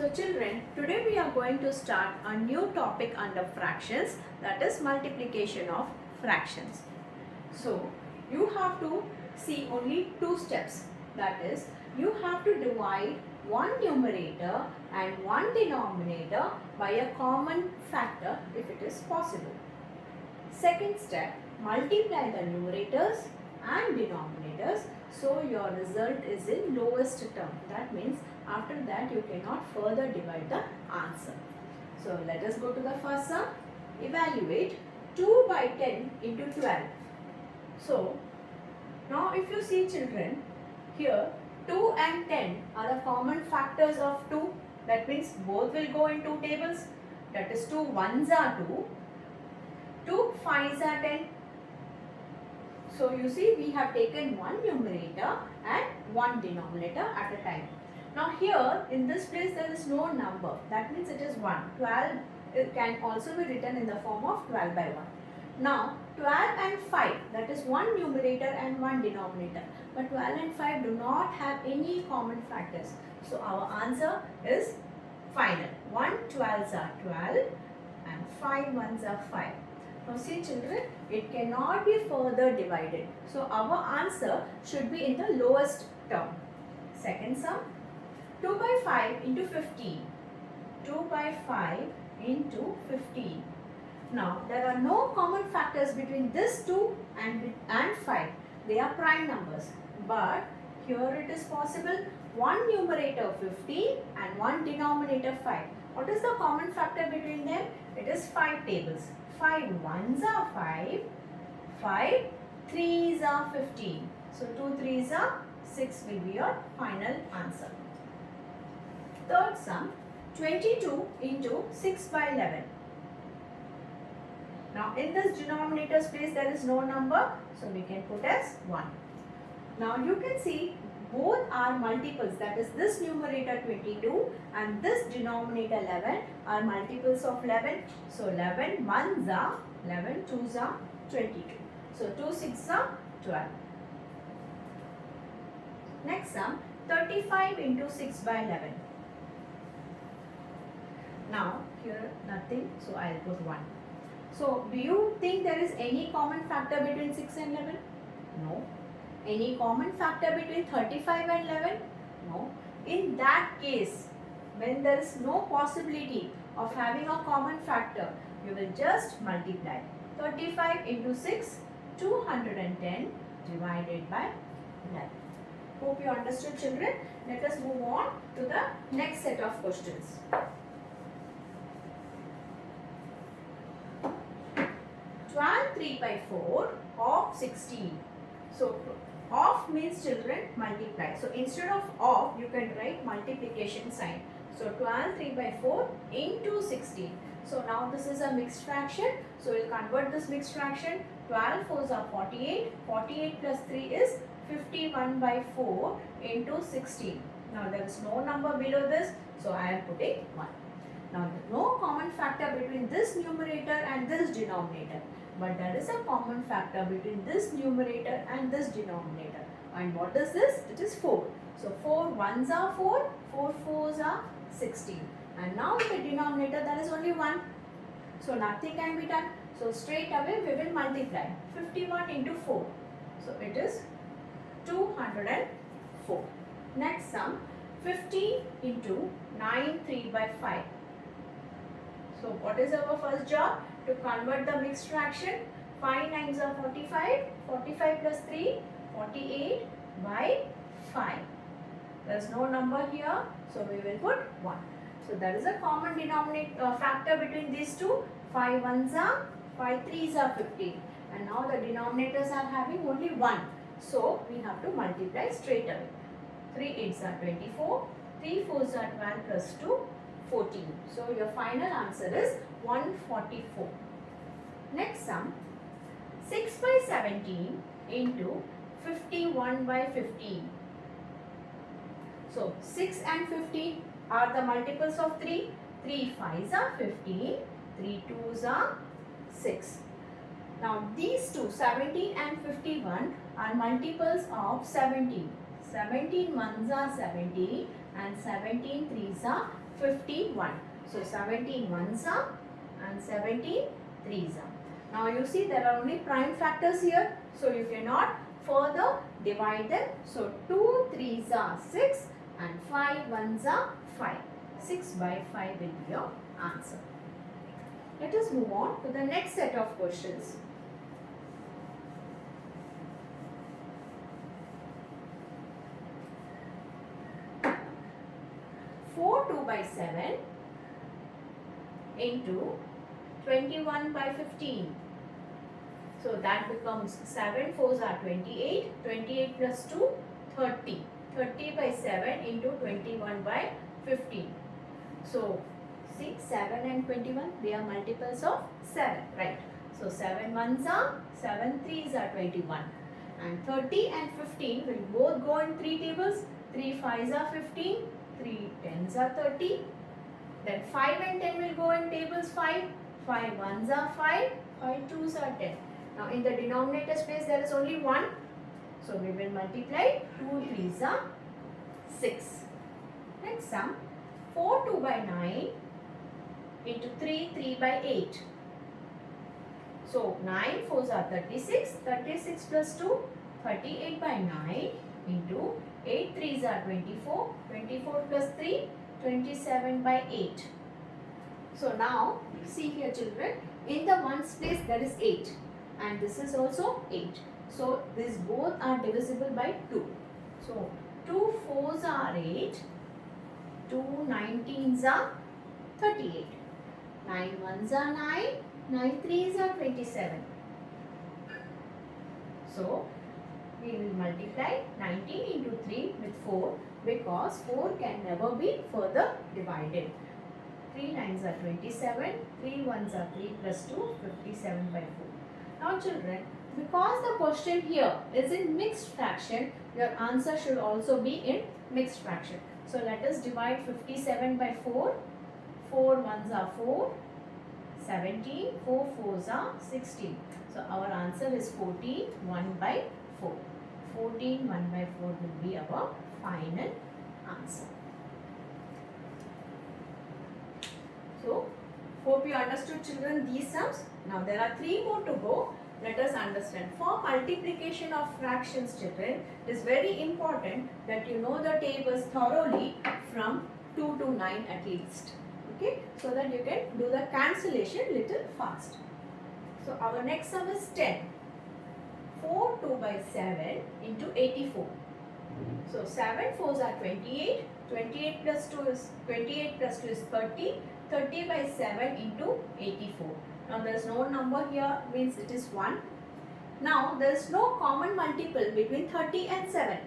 So children, today we are going to start a new topic under fractions, that is multiplication of fractions. So you have to see only two steps, that is you have to divide one numerator and one denominator by a common factor if it is possible. Second step, multiply the numerators and denominators so your result is in lowest term. That means after that you cannot further divide the answer. So let us go to the first sum. Evaluate 2 by 10 into 12. So now if you see children, here 2 and 10 are the common factors of 2. That means both will go in two tables. That is 2 ones are 2. 2 5s are 10. So you see we have taken one numerator and one denominator at a time. Now here in this place there is no number. That means it is 1. 12 it can also be written in the form of 12 by 1. Now 12 and 5, that is one numerator and one denominator. But 12 and 5 do not have any common factors. So our answer is final. 1 12s are 12 and 5 ones are 5. Now see children, it cannot be further divided. So our answer should be in the lowest term. Second sum, 2 by 5 into 15. 2 by 5 into 15. Now there are no common factors between this 2 and 5. They are prime numbers. But here it is possible one numerator 15 and one denominator 5. What is the common factor between them? It is 5 tables. 5 ones are 5, 5 threes are 15. So 2 threes are 6 will be your final answer. Third sum, 22 into 6 by 11. Now in this denominator's place there is no number, so we can put as 1. Now you can see both are multiples, that is this numerator 22 and this denominator 11 are multiples of 11. So 11 ones are 11, 2s are 22. So 2 6s are 12. Next sum, 35 into 6 by 11. Now here nothing, so I will put 1. So do you think there is any common factor between 6 and 11? No. Any common factor between 35 and 11? No. In that case, when there is no possibility of having a common factor, you will just multiply. 35 into 6, 210 divided by 11. Hope you understood children. Let us move on to the next set of questions. 12 3 by 4 of 16. So of means children multiply. So instead of you can write multiplication sign. So 12 3 by 4 into 16. So now this is a mixed fraction. So we'll convert this mixed fraction. 12 4s are 48. 48 plus 3 is 51 by 4 into 16. Now there is no number below this. So I am putting 1. Now no common factor between this numerator and this denominator. But there is a common factor between this numerator and this denominator. And what is this? It is 4. So 4 ones are 4, 4 fours are 16. And now in the denominator there is only 1. So nothing can be done. So straight away we will multiply. 51 into 4. So it is 204. Next sum, 15 into 9 3 by 5. So what is our first job? To convert the mixed fraction. 5 9s are 45. 45 plus 3, 48 by 5. There is no number here. So we will put 1. So there is a common denominator factor between these two. 5 1s are, 5 3s are 15. And now the denominators are having only 1. So we have to multiply straight away. 3 8s are 24. 3 4s are 12 plus 2. 14. So your final answer is 144. Next sum, 6 by 17 into 51 by 15. So 6 and 15 are the multiples of 3. 3 5s are 15. 3 2s are 6. Now these two, 17 and 51, are multiples of 17. 17 ones are 17. and 17 threes are 51. So 17 ones are and 17 threes are. Now you see there are only prime factors here. So you cannot further divide them. So 2 threes are 6 and 5 ones are 5. 6 by 5 will be your answer. Let us move on to the next set of questions. Four 2 by 7 into 21 by 15. So that becomes 7 4s are 28. 28 plus 2, 30. 30 by 7 into 21 by 15. So see, 7 and 21, they are multiples of 7, right? So 7 ones are, 7 threes are 21. And 30 and 15 will both go in 3 tables. 3 5s are 15, 3 10s are 30. Then 5 and 10 will go in tables 5. 5 ones are 5, 5 twos are 10. Now in the denominator space there is only 1. So we will multiply 2 threes are 6. Next sum, 4 2 by 9 into 3 3 by 8. So 9 4s are 36. 36 plus 2, 38 by 9 into 8 3s are 24. 24 plus 3, 27 by 8. So now see here children, in the ones place there is 8 and this is also 8. So these both are divisible by 2. So 2 4s are 8, 2 19s are 38, 9 1s are 9, 9 3s are 27. So we will multiply 19 into 3 with 4 because 4 can never be further divided. 3 9s are 27, 3 1s are 3 plus 2, 57 by 4. Now children, because the question here is in mixed fraction, your answer should also be in mixed fraction. So let us divide 57 by 4. 4 1s are 4, 17, 4 4s are 16. So our answer is 14, 1 by 4. 14, 1 by 4 will be our final answer. So, hope you understood children these sums. Now there are 3 more to go. Let us understand. For multiplication of fractions children, it is very important that you know the tables thoroughly from 2 to 9 at least. Okay, so that you can do the cancellation little fast. So our next sum is 10. 4 2 by 7 into 84. So 7 4s are 28. 28 plus 2 is 30. 30 by 7 into 84. Now there is no number here, means it is 1. Now there is no common multiple between 30 and 7.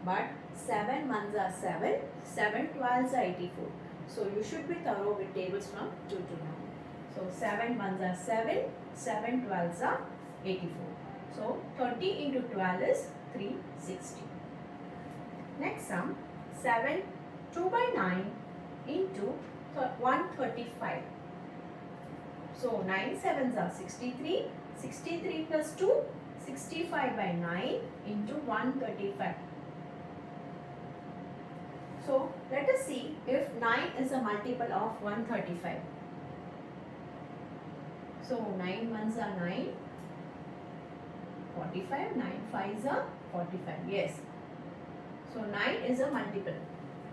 But 7 ones are 7, 7 12s are 84. So you should be thorough with tables from 2 to 9. So 7 ones are 7, 7 12s are 84. So 30 into 12 is 360. Next sum, 7 2 by 9 into 135. So 9 7s are 63. 63 plus 2, 65 by 9 into 135. So let us see if 9 is a multiple of 135. So 9 ones are 9, 45, 9 5s are 45. Yes. So 9 is a multiple.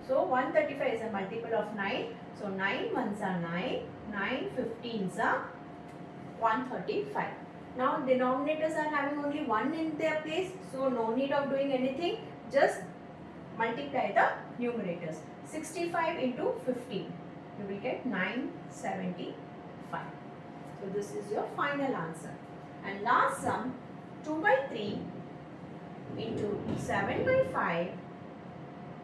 So 135 is a multiple of 9. So 9 ones are 9, 9 15s are 135. Now denominators are having only 1 in their place. So no need of doing anything. Just multiply the numerators. 65 into 15. You will get 975. So this is your final answer. And last sum, 2 by 3 into 7 by 5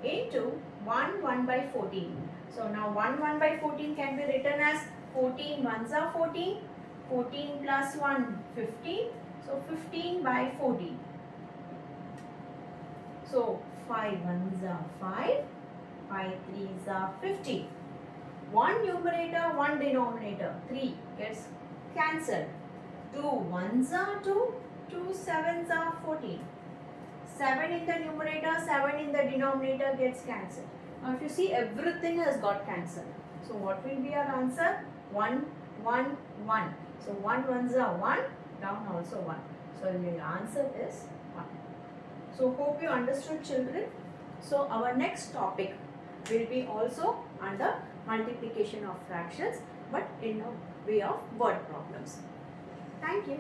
into 1 by 14. So now 1 by 14 can be written as 14 ones are 14. 14 plus 1, 15. So 15 by 14. So 5 ones are 5. 5 threes are 50. 1 numerator, 1 denominator. 3 gets cancelled. 2 ones are 2. 2 sevens are 14. 7 in the numerator, 7 in the denominator gets cancelled. Now if you see, everything has got cancelled. So what will be our answer? 1, 1, 1. So 1 ones are 1, down also 1. So your answer is 1. So hope you understood, children. So our next topic will be also under multiplication of fractions, but in a way of word problems. Thank you.